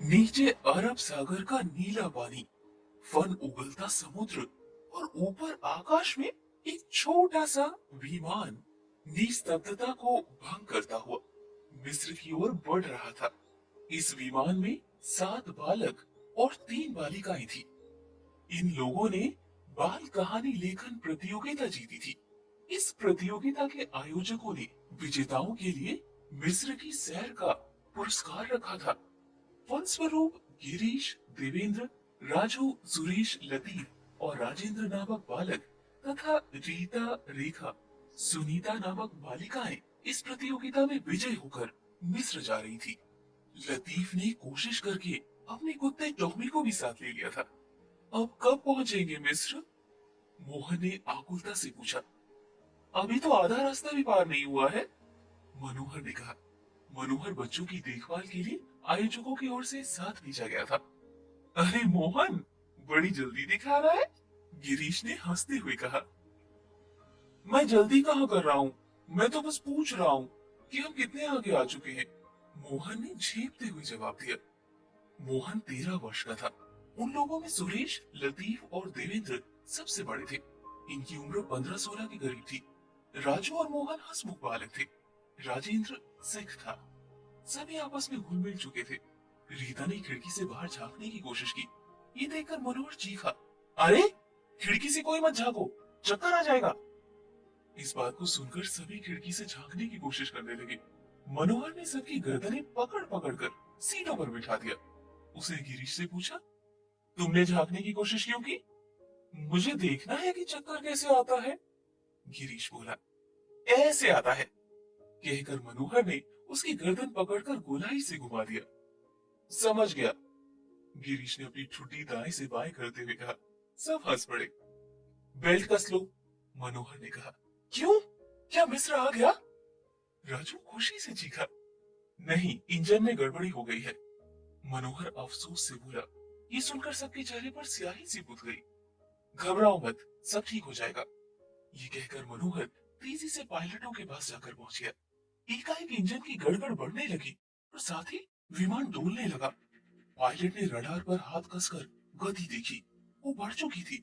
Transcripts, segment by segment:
नीचे अरब सागर का नीला पानी, फन उगलता समुद्र और ऊपर आकाश में एक छोटा सा विमान निस्तब्धता को भंग करता हुआ मिस्र की ओर बढ़ रहा था। इस विमान में 7 बालक और 3 बालिकाएं थी। इन लोगों ने बाल कहानी लेखन प्रतियोगिता जीती थी। इस प्रतियोगिता के आयोजकों ने विजेताओं के लिए मिस्र की सैर का पुरस्कार रखा था। फलस्वरूप गिरीश, देवेंद्र, राजू, सुरेश, लतीफ और राजेंद्र नामक बालक तथा रीता, रेखा, सुनीता नामक बालिकाएं इस प्रतियोगिता में विजय होकर मिस्र जा रही थी। लतीफ ने कोशिश करके अपने कुत्ते टॉमी को भी साथ ले लिया था। अब कब पहुंचेंगे मिस्र? मोहन ने आकुलता से पूछा। अभी तो आधा रास्ता भी पार नहीं हुआ है, मनोहर ने कहा। मनोहर बच्चों की देखभाल के लिए आयोजकों की ओर से साथ भेजा गया था। अरे मोहन, बड़ी जल्दी दिखा रहा है, गिरीश ने हंसते हुए कहा। मैं जल्दी कहाँ कर रहा हूँ, मैं तो बस पूछ रहा हूँ कि हम कितने आगे आ चुके हैं, मोहन ने झेपते हुए जवाब दिया। मोहन 13 वर्ष का था। उन लोगों में सुरेश, लतीफ और देवेंद्र सबसे बड़े थे। इनकी उम्र 15-16 के करीब थी। राजू और मोहन हंसमुख बालक थे। राजेंद्र सिख था। सभी आपस में घुल मिल चुके थे। रीता ने खिड़की से बाहर झांकने की कोशिश की। ये देखकर मनोहर चीखा, अरे खिड़की से कोई मत झांको, चक्कर आ जाएगा। इस बात को सुनकर सभी खिड़की से झांकने की कोशिश करने लगे। मनोहर ने सबकी गर्दनें पकड़ पकड़ कर सीटों पर बिठा दिया। उसने गिरीश से पूछा, तुमने झांकने की कोशिश क्यों की? मुझे देखना है कि चक्कर कैसे आता है, गिरीश बोला। ऐसे आता है, कहकर मनोहर ने उसकी गर्दन पकड़कर गोलाई से घुमा दिया। समझ गया, गिरीश ने अपनी ठुड्डी दाएं से बाएं करते हुए कहा। सब हंस पड़े। बेल्ट कस लो, मनोहर ने कहा। क्यों, क्या मिस्र आ गया? राजू खुशी से चीखा। नहीं, इंजन में गड़बड़ी हो गई है, मनोहर अफसोस से बोला। ये सुनकर सबके चेहरे पर स्याही सी पुत गई। घबराओ मत, सब ठीक हो जाएगा, ये कहकर मनोहर तेजी से पायलटों के पास जाकर पहुंच गया। एकाएक इंजन की गड़बड़ बढ़ने लगी और साथ ही विमान डोलने लगा। पायलट ने रडार पर हाथ कसकर गति देखी, वो बढ़ चुकी थी।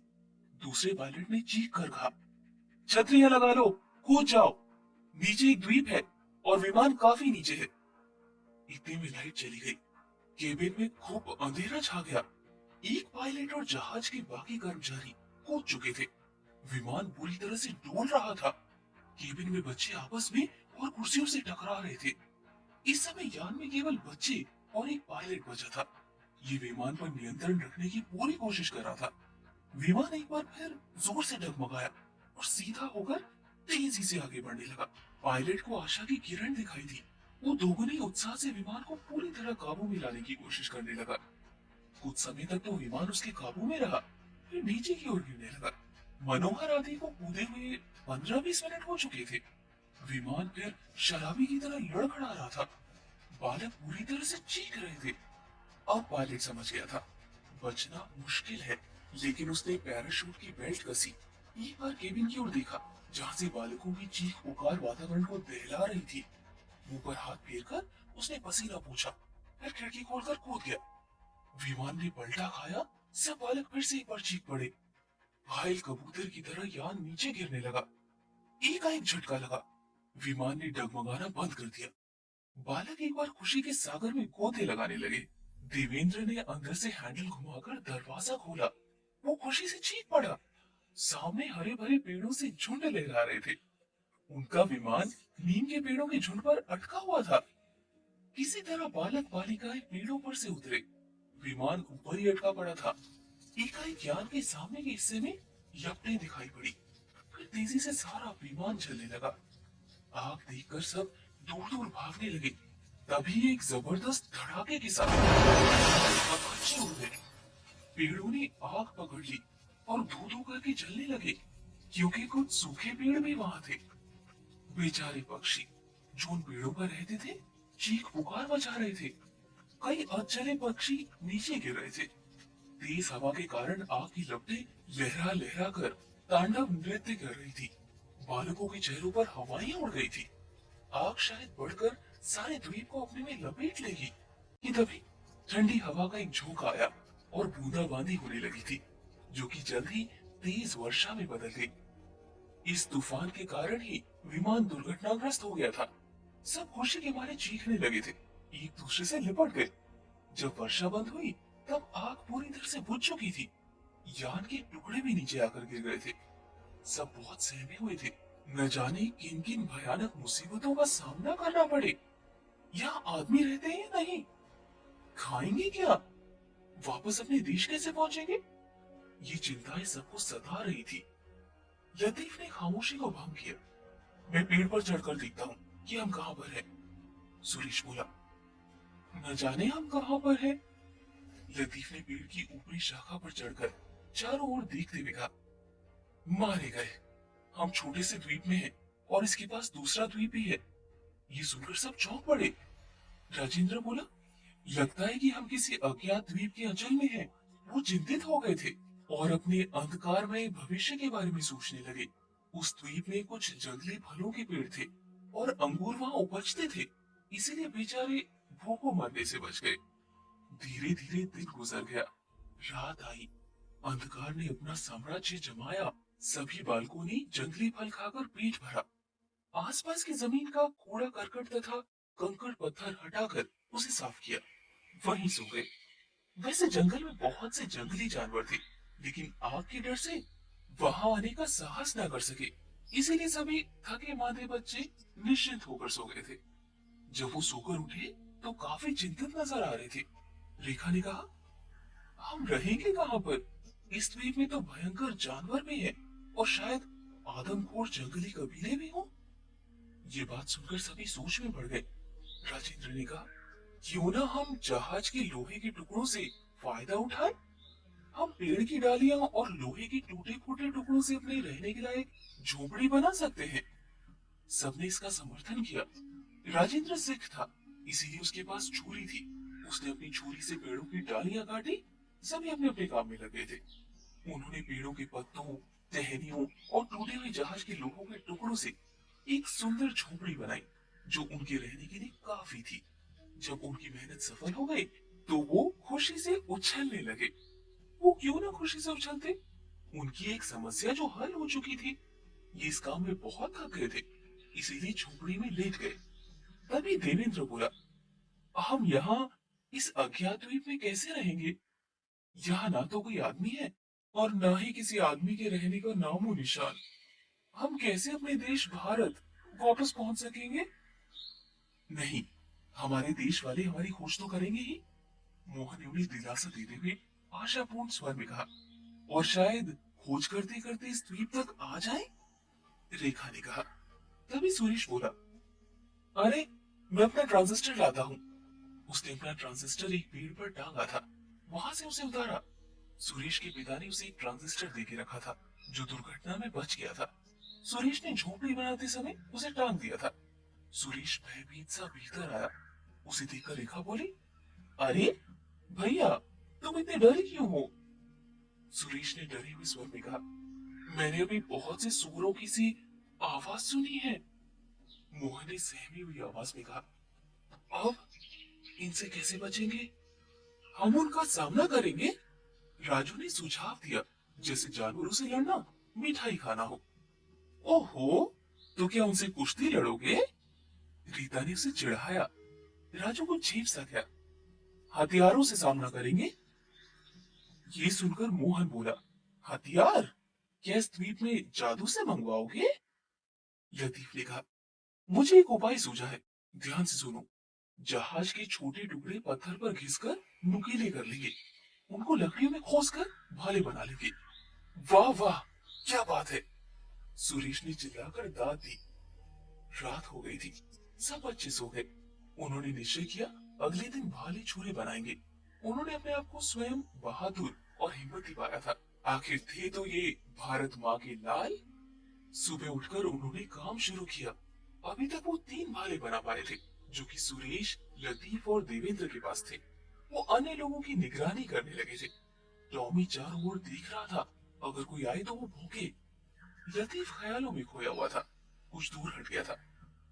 दूसरे पायलट ने चीख कर कहा, छतरियां लगा लो, कूद जाओ, नीचे एक द्वीप है और विमान काफी नीचे है। इतने में लाइट चली गई। केबिन में खूब अंधेरा छा गया। एक पायलट और जहाज के बाकी कर्मचारी कूद चुके थे। विमान पूरी तरह से डोल रहा था। केबिन में बच्चे आपस में और कुर्सियों से टकरा रहे थे। इस समय यान में केवल बच्चे और एक पायलट बचा था। ये विमान पर नियंत्रण रखने की पूरी कोशिश कर रहा था। विमान एक बार फिर जोर से डगमगाया और सीधा होकर तेजी से आगे बढ़ने लगा। पायलट को आशा की किरण दिखाई दी। वो दोगुने उत्साह से विमान को पूरी तरह काबू में लाने की कोशिश करने लगा। कुछ समय तक तो विमान उसके काबू में रहा, फिर नीचे की ओर गिरने लगा। मनोहर आदि को कूदे हुए 15-20 मिनट हो चुके थे। विमान फिर शराबी की तरह लड़खड़ा रहा था। बालक पूरी तरह से चीख रहे थे। अब पायलट समझ गया था, बचना मुश्किल है, लेकिन उसने पैराशूट की बेल्ट कसी। एक बार केबिन की ओर देखा, जहाँ से बालकों की चीख पुकार वातावरण को दहला रही थी। मुंह पर हाथ फेरकर उसने पसीना पूछा, फिर खिड़की खोलकर कूद गया। विमान ने पलटा खाया। सब बालक फिर से एक बार चीख पड़े। घायल कबूतर की तरह यान नीचे गिरने लगा। एकाएक झटका लगा। विमान ने डगमगाना बंद कर दिया। बालक एक बार खुशी के सागर में गोते लगाने लगे। देवेंद्र ने अंदर से हैंडल घुमाकर दरवाजा खोला। वो खुशी से चीख पड़ा। सामने हरे भरे पेड़ों से झुंड लहरा रहे थे। उनका विमान नीम के पेड़ों के झुंड पर अटका हुआ था। किसी तरह बालक बालिकाएं पेड़ों पर से उतरे। विमान ऊपर ही अटका पड़ा था। एकाएक यान के सामने के हिस्से में यपटें दिखाई पड़ी। फिर तेजी से सारा विमान चलने लगा। आग देखकर सब दूर दूर भागने लगे। तभी एक जबरदस्त धड़ाके के साथ पक्षी उड़ गए। पेड़ों ने आग पकड़ ली और धू धू करके जलने लगे, क्योंकि कुछ सूखे पेड़ भी वहां थे। बेचारे पक्षी जो उन पेड़ों पर रहते थे, चीख पुकार मचा रहे थे। कई अधजले पक्षी नीचे गिर रहे थे। तेज हवा के कारण आग की लपटें लहरा लहरा कर तांडव नृत्य कर रही थी। बालकों के चेहरों पर हवाएं उड़ गई थी। आग शायद बढ़कर सारे द्वीप को अपने में लपेट लेगी कि तभी ठंडी हवा का एक झोंका आया और बूंदाबांदी होने लगी थी, जो कि जल्द ही तेज वर्षा में बदल गई। इस तूफान के कारण ही विमान दुर्घटनाग्रस्त हो गया था। सब खुशी के मारे चीखने लगे थे, एक दूसरे से लिपट गए। जब वर्षा बंद हुई, तब आग पूरी तरह से बुझ चुकी थी। यान के टुकड़े भी नीचे आकर गिर गए थे। सब बहुत सहमे हुए थे, न जाने किन किन भयानक मुसीबतों का सामना करना पड़े। यहाँ आदमी रहते हैं या नहीं? खाएंगे क्या? वापस अपने देश कैसे पहुंचेंगे? ये चिंताएं सबको सता रही थी। लतीफ ने खामोशी को भंग किया। मैं पेड़ पर चढ़कर देखता हूँ कि हम कहाँ पर हैं। सुरेश बोला। न जाने हम कहाँ पर हैं। लतीफ ने पेड़ की ऊपरी शाखा पर चढ़कर चारों ओर देखते हुए कहा, मारे गए। हम छोटे से द्वीप में हैं और इसके पास दूसरा द्वीप भी है। ये सुनकर सब चौंक पड़े। राजेंद्र बोला, लगता है कि हम किसी अज्ञात द्वीप के अंचल में हैं। वो चिंतित हो गए थे और अपने अंधकारमय भविष्य के बारे में सोचने लगे। उस द्वीप में कुछ जंगली फलों के पेड़ थे और अंगूर वहां उपजते थे, इसीलिए बेचारे भूखों मरने से बच गए। धीरे धीरे दिन गुजर गया। रात आई। अंधकार ने अपना साम्राज्य जमाया। सभी बालकों ने जंगली फल खाकर पेट भरा। आसपास की जमीन का कूड़ा करकट तथा कंकड़ पत्थर हटाकर उसे साफ किया। वहीं सो गए। वैसे जंगल में बहुत से जंगली जानवर थे, लेकिन आग के डर से वहां आने का साहस न कर सके। इसीलिए सभी थके मांदे बच्चे निश्चिंत होकर सो गए थे। जब वो सोकर उठे तो काफी चिंतित नजर आ रहे थे। रेखा ने कहा, हम रहेंगे कहाँ पर? इस द्वीप में तो भयंकर जानवर भी हैं और शायद आदमखोर जंगली कबीले भी हों। ये बात सुनकर सभी सोच में पड़ गए। राजेंद्र ने कहा, क्यों ना हम जहाज के लोहे के टुकड़ों से फायदा उठाएं? हम पेड़ की डालियां और लोहे के टूटे फूटे टुकड़ों से अपने रहने के लायक झोपड़ी बना सकते हैं। सबने इसका समर्थन किया। राजेंद्र सिख था, इसीलिए उसके पास छुरी थी। उसने अपनी छुरी से पेड़ों की डालियां काटी। सभी अपने अपने काम में लगे थे। उन्होंने पेड़ों के पत्तों, टहनियों और टूटे हुए जहाज के लोगों के टुकड़ों से एक सुंदर झोपड़ी बनाई, जो उनके रहने के लिए काफी थी। जब उनकी मेहनत सफल हो गई, तो वो खुशी से उछलने लगे। वो क्यों ना खुशी से उछलते? उनकी एक समस्या जो हल हो चुकी थी। ये इस काम में बहुत थक गए थे, इसीलिए झोपड़ी में लेट गए। तभी देवेंद्र बोला, हम यहाँ इस अज्ञात द्वीप में कैसे रहेंगे? यहाँ ना तो कोई आदमी है और ना ही किसी आदमी के रहने का नामो निशान। हम कैसे अपने देश भारत वापस पहुंच सकेंगे? नहीं, हमारे देश वाले हमारी खोज तो करेंगे ही। मोहन ने उन्हें दिलासा देते हुए आशापूर्ण स्वर में कहा, और शायद खोज करते करते इस द्वीप तक आ जाए। रेखा ने कहा। तभी सुरेश बोला, अरे मैं अपना ट्रांजिस्टर लाता हूँ। उसने अपना ट्रांजिस्टर एक पेड़ पर टांगा था, वहां से उसे उतारा। सुरेश के पिता ने उसे एक ट्रांजिस्टर देके रखा था, जो दुर्घटना में बच गया था। सुरेश ने झोपड़ी बनाते समय उसे टांग दिया था। सुरेश भयभीत सा भीतर आया। उसे देखकर रेखा बोली, अरे भैया, तुम इतने डरे क्यों हो? सुरेश ने डरे हुए स्वर में कहा, मैंने अभी बहुत से सूरों की सी आवाज सुनी है। मोहन ने सहमी हुई आवाज में कहा, अब इनसे कैसे बचेंगे? हम उनका सामना करेंगे। राजू ने सुझाव दिया, जैसे जानवरों से लड़ना मिठाई खाना हो। ओहो, तो क्या उनसे कुश्ती लड़ोगे? रीता ने उसे चिढ़ाया। राजू को झेप सा गया। हथियारों से सामना करेंगे। ये सुनकर मोहन बोला, हथियार? क्या इस द्वीप में जादू से मंगवाओगे? लतीफ ने कहा, मुझे एक उपाय सूझा है, ध्यान से सुनो। जहाज के छोटे टुकड़े पत्थर पर घिसकर नुकीले कर लेंगे, उनको लकड़ियों में खोसकर भाले बना लेंगे। वाह वाह, क्या बात है! सुरेश ने चिल्लाकर दाद दी। रात हो गई थी। सब बच्चे सो गए। उन्होंने निश्चय किया, अगले दिन भाले छुरे बनाएंगे। उन्होंने अपने आप को स्वयं बहादुर और हिम्मती पाया था। आखिर थे तो ये भारत माँ के लाल। सुबह उठकर उन्होंने काम शुरू किया। अभी तक वो 3 भाले बना पाए थे, जो कि सुरेश, लतीफ और देवेंद्र के पास थे। वो अन्य लोगों की निगरानी करने लगे थे। टॉमी चारों ओर देख रहा था, अगर कोई आए तो वो भौंके। लतीफ ख्यालों में खोया हुआ था, कुछ दूर हट गया था।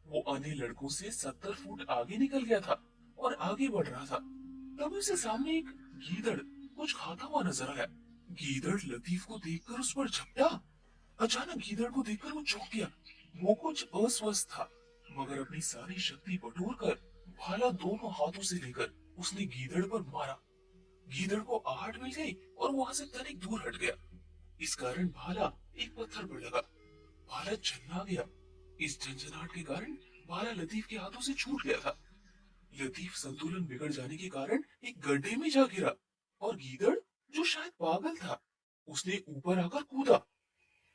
वो अन्य लड़कों से 70 फुट आगे निकल गया था और आगे बढ़ रहा था। तभी उसे सामने एक गीदड़ कुछ खाता हुआ नजर आया। गीदड़ लतीफ को देखकर उस पर झपटा। अचानक गीदड़ को देखकर वो चौंक गया। वो कुछ अस्वस्थ था, मगर अपनी सारी शक्ति बटोर कर भाला दोनों हाथों से लेकर उसने गीदड़ पर मारा। गीदड़ को आहट मिल गई और वहां से तनिक दूर हट गया। इस कारण भाला एक पत्थर पर लगा। भाला झन्ना गया। इस झंझनाहट के कारण भाला लतीफ के हाथों से छूट गया था। लतीफ संतुलन बिगड़ जाने के कारण एक गड्ढे में जा गिरा और गीदड़, जो शायद पागल था, उसने ऊपर आकर कूदा।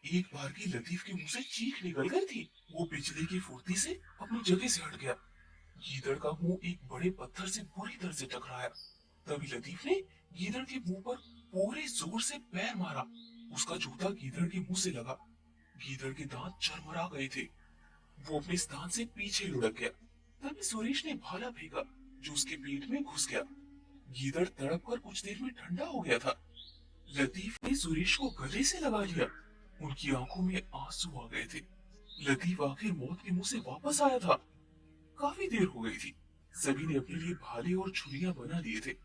एक बार की लतीफ के मुंह से चीख निकल गई थी। वो बिजली की फुर्ती से अपनी जगह से हट गया। गीदड़ का मुंह एक बड़े पत्थर से बुरी तरह से टकराया। तभी लतीफ ने गीदड़ के मुंह पर पूरे जोर से पैर मारा। उसका जूता गीदड़ के मुंह से लगा। गीदड़ के दांत चरमरा गए थे। वो अपने स्थान से पीछे लुढ़क गया। तभी सुरेश ने भाला फेंका, जो उसके पेट में घुस गया। गीदड़ तड़प कर कुछ देर में ठंडा हो गया था। लतीफ ने सुरेश को गले से लगा लिया। उनकी आंखों में आंसू आ गए थे। लतीफ आखिर मौत के मुंह से वापस आया था। काफी देर हो गई थी। सभी ने अपने लिए भाले और छुरियां बना लिए थे।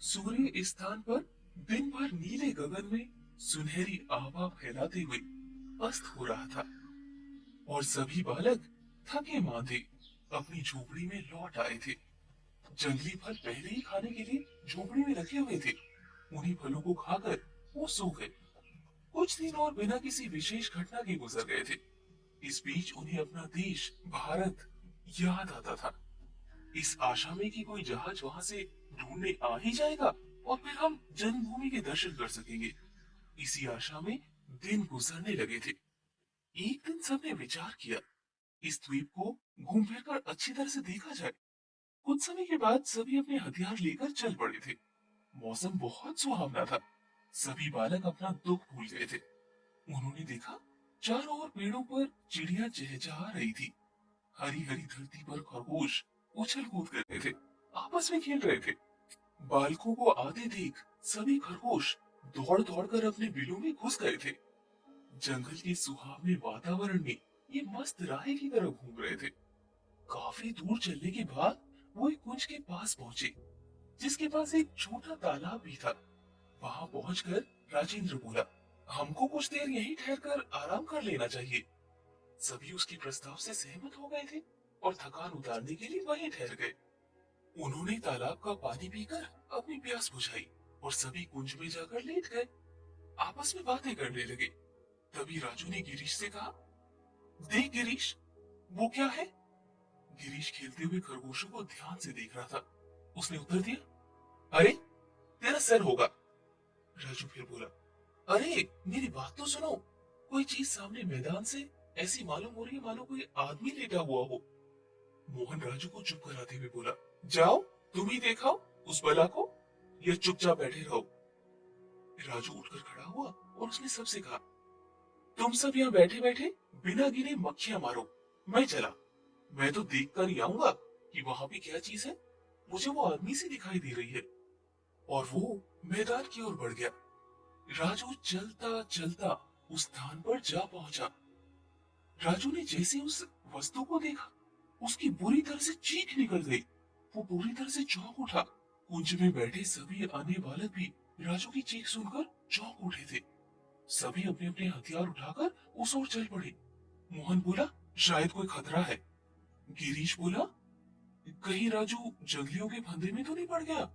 सूर्य इस स्थान पर दिन भर नीले गगन में सुनहरी आभा फैलाते हुए अस्त हो रहा था और सभी बालक थके मांदे अपनी झोपड़ी में लौट आए थे। जंगली फल पहले ही खाने के लिए झोपड़ी में रखे हुए थे। उन्हीं फलों को खाकर वो सो गए। कुछ दिन और बिना किसी विशेष घटना के गुजर गए थे। इस बीच उन्हें अपना देश भारत याद आता था। इस आशा में कि कोई जहाज वहां से ढूंढने आ ही जाएगा और फिर हम जन्मभूमि के दर्शन कर सकेंगे। इसी आशा में दिन गुजरने लगे थे। एक दिन सबने विचार किया, इस द्वीप को घूम फिर कर अच्छी तरह से देखा जाए। कुछ समय के बाद सभी अपने हथियार लेकर चल पड़े थे। मौसम बहुत सुहावना था। सभी बालक अपना दुख भूल गए थे। उन्होंने देखा, चारों ओर पेड़ों पर चिड़िया चहचहा रही थी। हरी हरी धरती पर खरगोश उछल कूद कर रहे थे, आपस में खेल रहे थे। बालकों को आते देख सभी खरगोश दौड़ दौड़ कर अपने बिलों में घुस गए थे। जंगल के सुहावने वातावरण में ये मस्त राही की तरह घूम रहे थे। काफी दूर चलने के बाद वो एक कुंज के पास पहुंचे, जिसके पास एक छोटा तालाब भी था। वहां पहुंचकर राजेंद्र बोला, हमको कुछ देर यहीं ठहरकर आराम कर लेना चाहिए। सभी उसके प्रस्ताव से सहमत हो गए थे और थकान उतारने के लिए वहीं ठहर गए। उन्होंने तालाब का पानी पीकर अपनी प्यास बुझाई और सभी कुंज में जाकर लेट गए। आपस में बातें करने लगे। तभी राजू ने गिरीश से कहा, देख गिरीश, वो क्या है? गिरीश खेलते हुए खरगोशों को ध्यान से देख रहा था। उसने उत्तर दिया, अरे तेरा सर होगा। राजू फिर बोला, अरे मेरी बात तो सुनो। कोई चीज सामने मैदान से ऐसी मालूम हो रही है मानो कोई आदमी लेटा हुआ हो। मोहन राजू को चुप कराते हुए बोला, जाओ तुम ही देखाओ उस बला को, या चुपचाप बैठे रहो। राजू उठकर खड़ा हुआ और उसने सबसे कहा, तुम सब यहाँ बैठे बैठे बिना गिने मक्खियां मारो। मैं चला। मैं तो देख कर ही आऊंगा कि वहां पे क्या चीज है। मुझे वो आदमी सी दिखाई दे रही है। और वो मैदान की ओर बढ़ गया। राजू चलता चलता उस स्थान पर जा पहुंचा। राजू ने जैसे उस वस्तु को देखा, उसकी बुरी तरह से चीख निकल गई। वो बुरी तरह से चौंक उठा। कुंज में बैठे सभी अन्य बालक भी राजू की चीख सुनकर चौंक उठे थे। सभी अपने अपने हथियार उठाकर उस ओर चल पड़े। मोहन बोला, शायद कोई खतरा है। गिरीश बोला, कहीं राजू जंगलियों के फंदे में तो नहीं पड़ गया।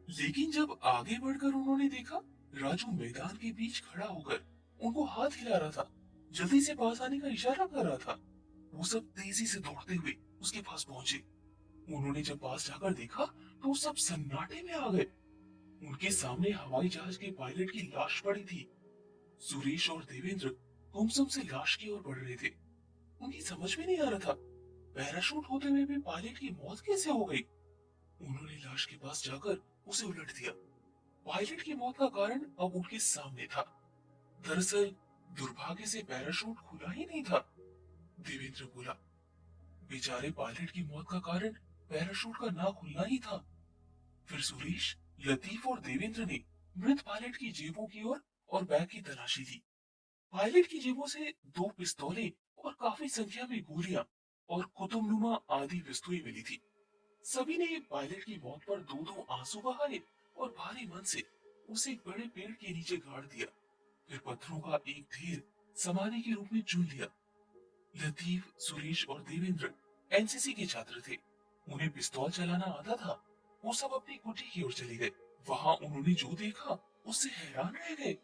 लेकिन जब आगे बढ़कर उन्होंने देखा, राजू मैदान के बीच खड़ा होकर उनको हाथ हिला रहा था, जल्दी से पास आने का इशारा कर रहा था। वो सब तेजी से दौड़ते हुए उसके पास पहुंचे। उन्होंने जब पास जाकर देखा तो सब सन्नाटे में आ गए। उनके सामने हवाई जहाज के पायलट की लाश पड़ी थी। सुरेश और देवेंद्र गुमसुम से लाश की ओर बढ़ रहे थे। उनकी समझ में नहीं आ रहा था, पैराशूट होते हुए भी पायलट की मौत कैसे हो गई। उन्होंने लाश के पास जाकर उसे उलट दिया। पायलट की मौत का कारण अब उनके सामने था। दरअसल दुर्भाग्य से पैराशूट खुला ही नहीं था। देवेंद्र बोला, बेचारे पायलट की मौत का कारण पैराशूट का ना खुलना ही था। फिर सुरेश, लतीफ और देवेंद्र ने मृत पायलट की जेबों की ओर और बैग की तलाशी ली। पायलट की जेबों से 2 पिस्तौलें और काफी संख्या में गोलियां और कुतुबनुमा आदि वस्तुएं मिली थी। सभी ने पायलट की मौत पर दो दो आंसू बहाए और भारी मन से उसे एक बड़े पेड़ के नीचे गाड़ दिया। फिर पत्थरों का एक ढेर समाधि के रूप में चुन लिया। लतीफ, सुरेश और देवेंद्र एनसीसी के छात्र थे। उन्हें पिस्तौल चलाना आता था। वो सब अपनी कुटी की ओर चले गए। वहां उन्होंने जो देखा उससे हैरान रह गए।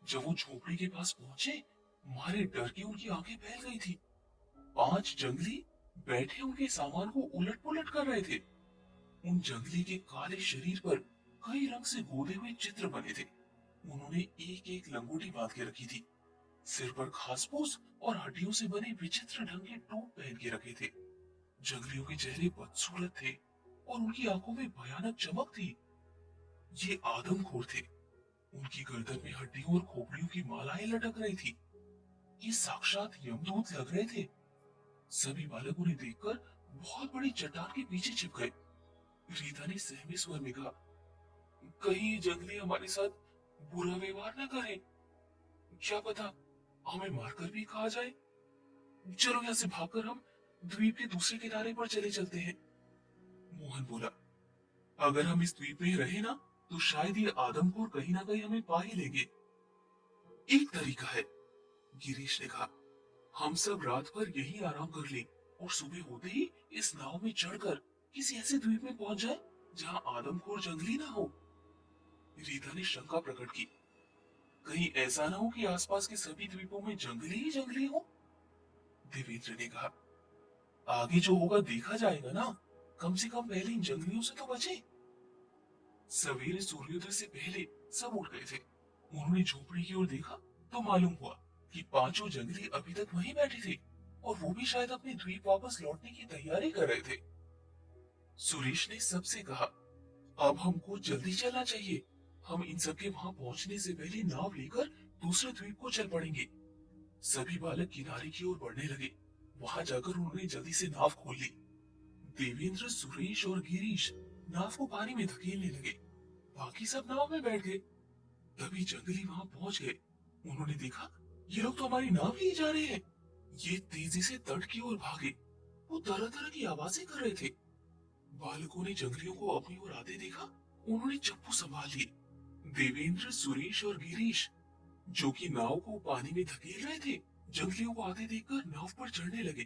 जब वो झोपड़ी के पास पहुंचे, मारे डर के उनकी आंखें फैल गई थी। 5 जंगली बैठे उनके सामान को उलट पुलट कर रहे थे। उन जंगली के काले शरीर पर कई रंग से गोदे हुए चित्र बने थे। उन्होंने एक एक लंगोटी बांध के रखी थी। सिर पर घास फूस और हड्डियों से बने विचित्र ढंग के टोप पहन के रखे थे। जंगलियों के चेहरे बदसूरत थे और उनकी आंखों में भयानक चमक थी। ये आदमखोर थे। उनकी गर्दन में हड्डियों और खोपड़ियों की मालाएं लटक रही थी। ये साक्षात यमदूत लग रहे थे। सभी बालक उन्हें देखकर बहुत बड़ी चट्टान के पीछे छिप गए। रीता ने सहमे स्वर में कहा, कहीं ये जंगली हमारे साथ बुरा व्यवहार न करें। क्या पता हमें मारकर भी खा जाए। चलो यहाँ से भागकर हम द्वीप के दूसरे किनारे पर चले चलते हैं। मोहन बोला, अगर हम इस द्वीप में रहे ना तो शायद ये आदमखोर कहीं ना कहीं हमें पा ही लेंगे। एक तरीका है, गिरीश ने कहा, हम सब रात भर यही आराम कर लें और सुबह होते ही इस नाव में चढ़कर किसी ऐसे द्वीप में पहुंच जाए जहां आदमखोर जंगली ना हो। रीता ने शंका प्रकट की, कहीं ऐसा ना हो कि आसपास के सभी द्वीपों में जंगली ही जंगली हो। देवेंद्र ने कहा, आगे जो होगा देखा जाएगा ना, कम से कम पहले इन जंगलियों से तो बचे। सवेरे सूर्योदय से पहले सब उठ गए थे। उन्होंने झोपड़ी की ओर देखा तो मालूम हुआ कि पांचों जंगली अभी तक वहीं बैठे थे और वो भी शायद अपने द्वीप वापस लौटने की तैयारी कर रहे थे। सुरेश ने सबसे कहा, अब हमको जल्दी चलना चाहिए। हम इन सबके वहां पहुंचने से पहले नाव लेकर दूसरे द्वीप को चल पड़ेंगे। सभी बालक किनारे की ओर बढ़ने लगे। वहां जाकर उन्होंने जल्दी से नाव खोल ली। देवेंद्र, सुरेश और गिरीश नाव को पानी में धकेलने लगे। बाकी सब नाव में बैठ गए। तभी जंगली वहां पहुंच गए। उन्होंने देखा, ये लोग तो हमारी नाव ही जा रहे हैं। ये तेजी से तट की ओर भागे। वो तरह तरह की आवाजें कर रहे थे। बालकों ने जंगलियों को अपनी ओर आते देखा। उन्होंने चप्पू संभाल लिए। देवेंद्र, सुरेश और गिरीश, जो कि नाव को पानी में धकेल रहे थे, जंगलियों को आते देखकर नाव पर चढ़ने लगे।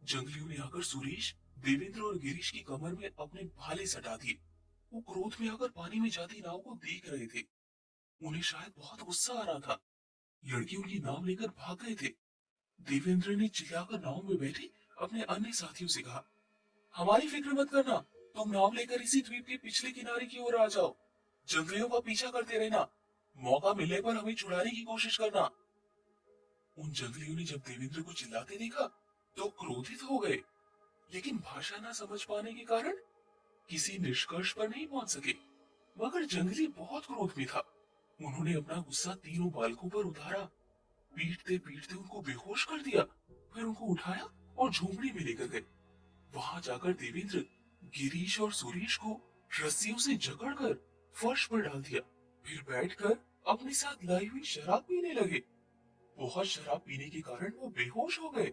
जंगलियों ने आकर सुरेश, देवेंद्र और गिरीश की कमर में अपने भाले सटा दिए। वो क्रोध में आकर पानी में जाती नाव को देख रहे थे। उन्हें शायद बहुत गुस्सा आ रहा था। लड़के उनकी नाव लेकर भाग गए थे। देवेंद्र ने चिल्लाकर नाव में बैठे अपने अन्य साथियों से कहा, हमारी फिक्र मत करना, तुम नाव लेकर इसी द्वीप के पिछले किनारे की ओर आ जाओ। जंगलियों का पीछा करते रहना। मौका मिलने पर हमें छुड़ाने की कोशिश करना। उन जंगलियों ने जब देवेंद्र को चिल्लाते देखा तो क्रोधित हो गए, लेकिन भाषा न समझ पाने के कारण किसी निष्कर्ष पर नहीं पहुंच सके। मगर जंगली बहुत क्रोध में था। उन्होंने अपना गुस्सा तीनों बालकों पर उतारा। पीटते पीटते उनको बेहोश कर दिया। फिर उनको उठाया और झोंपड़ी में लेकर गए। वहां जाकर देवेंद्र, गिरीश और सुरेश को रस्सियों से जकड़कर फर्श पर डाल दिया। फिर बैठकर अपने साथ लाई हुई शराब पीने लगे। बहुत शराब पीने के कारण वो बेहोश हो गए।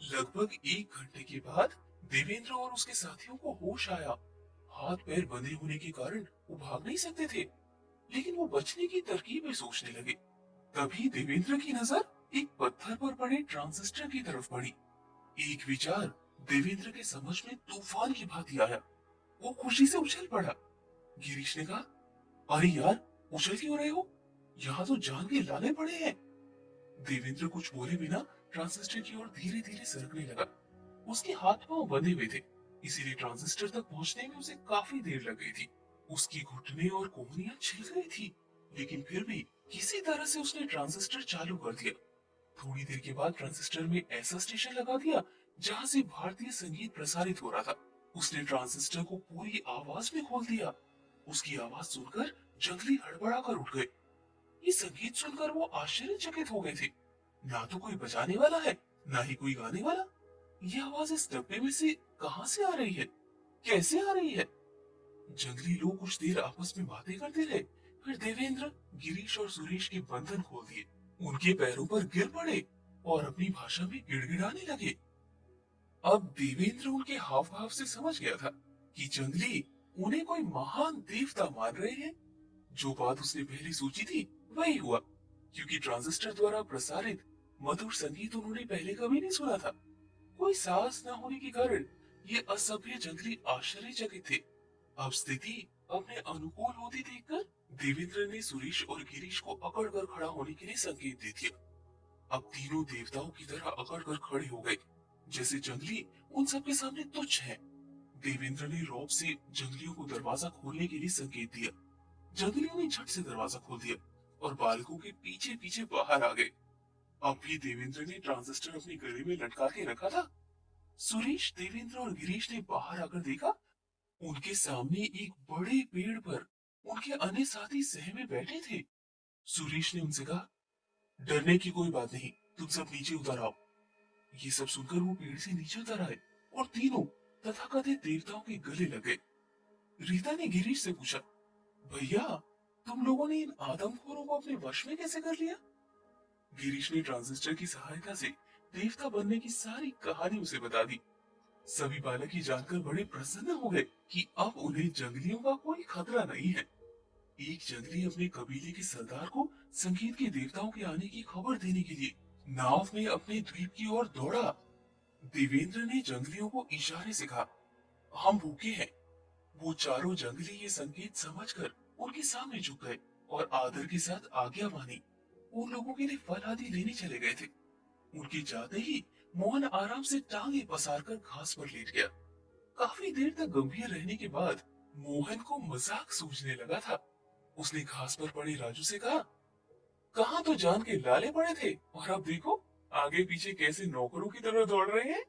लगभग 1 घंटे के बाद देवेंद्र और उसके साथियों को होश आया। हाथ पैर बंधे होने के कारण वो भाग नहीं सकते थे, लेकिन वो बचने की तरकीबें सोचने लगे। तभी देवेंद्र की नजर एक पत्थर पर पड़े ट्रांजिस्टर की तरफ पड़ी। एक विचार देवेंद्र के समझ में तूफान की भांति आया। वो खुशी से उछल पड़ा। गिरीश ने कहा, अरे यार, उछल क्यों रहे हो? यहाँ तो जान के लाले पड़े हैं। देवेंद्र कुछ बोले बिना ट्रांजिस्टर की ओर धीरे धीरे सरकने लगा। उसके हाथ पांव बंधे हुए थे, इसीलिए ट्रांजिस्टर तक पहुंचने में उसे काफी देर लग गई थी। उसकी घुटने और कोहनियां छिल गई थी, लेकिन फिर भी किसी तरह से उसने ट्रांजिस्टर चालू कर दिया। थोड़ी देर के बाद ट्रांजिस्टर में ऐसा स्टेशन लगा दिया जहां से भारतीय संगीत प्रसारित हो रहा था। उसने ट्रांजिस्टर को पूरी आवाज में खोल दिया। उसकी आवाज सुनकर जंगली हड़बड़ाकर उठ गए। ये संगीत सुनकर वो आश्चर्यचकित हो गए थे। ना तो कोई बजाने वाला है, ना ही कोई गाने वाला। ये आवाज इस डब्बे में से कहां से आ रही है? कैसे आ रही है? जंगली लोग कुछ देर आपस में बातें करते रहे। फिर देवेंद्र, गिरीश और सुरेश के बंधन खोल दिए। उनके पैरों पर गिर पड़े और अपनी भाषा में गिड़गिड़ाने लगे। अब देवेंद्र उनके हाव भाव से समझ गया था कि जंगली उन्हें कोई महान देवता मान रहे हैं। जो बात उसने पहले सोची थी वही हुआ, क्योंकि ट्रांजिस्टर द्वारा प्रसारित मधुर संगीत उन्होंने पहले कभी नहीं सुना था। कोई साहस न होने के कारण ये असभ्य जंगली आश्चर्यचकित थे। अब स्थिति अपने अनुकूल होती देखकर देवेंद्र ने सुरेश और गिरीश को अकड़कर खड़ा होने के लिए संकेत दे दिया। अब तीनों देवताओं की तरह अकड़कर खड़े हो गए, जैसे जंगली उन सबके सामने तुच्छ हैं। देवेंद्र ने रौब से जंगलियों को दरवाजा खोलने के लिए संकेत दिया। जंगलियों ने झट से दरवाजा खोल दिया और बालकों के पीछे पीछे बाहर आ गए। अब भी देवेंद्र ने ट्रांजिस्टर अपनी गले में लटका के रखा था। सुरेश, देवेंद्र और गिरीश ने बाहर आकर देखा, उनके सामने एक बड़े पेड़ पर उनके अन्य साथी सहमे बैठे थे। सुरेश ने उनसे कहा, डरने की कोई बात नहीं, तुम सब नीचे उतर आओ। ये सब सुनकर वो पेड़ से नीचे उतर आए और तीनों तथाकथित देवताओं के गले लगे। रीता ने गिरीश से पूछा, भैया तुम लोगों ने इन आदमखोरों को अपने वश में कैसे कर लिया? गिरीश ने ट्रांजिस्टर की सहायता से देवता बनने की सारी कहानी उसे बता दी। सभी बालक ये जानकर बड़े प्रसन्न हो गए कि अब उन्हें जंगलियों का कोई खतरा नहीं है। एक जंगली अपने कबीले के सरदार को संगीत के देवताओं के आने की खबर देने के लिए नाव में अपने द्वीप की ओर दौड़ा। देवेंद्र ने जंगलियों को इशारे से कहा, हम भूखे हैं। वो चारों जंगली ये संकेत समझकर उनके सामने झुक गए और आदर के साथ आज्ञा मानी। उन लोगों के लिए फल आदि लेने चले गए थे। उनके जाते ही मोहन आराम से टांगे पसार कर घास पर लेट गया। काफी देर तक गंभीर रहने के बाद मोहन को मजाक सूझने लगा था। उसने घास पर पड़े राजू से कहा, कहाँ तो जान के लाले पड़े थे और अब देखो आगे पीछे कैसे नौकरों की तरह दौड़ रहे हैं।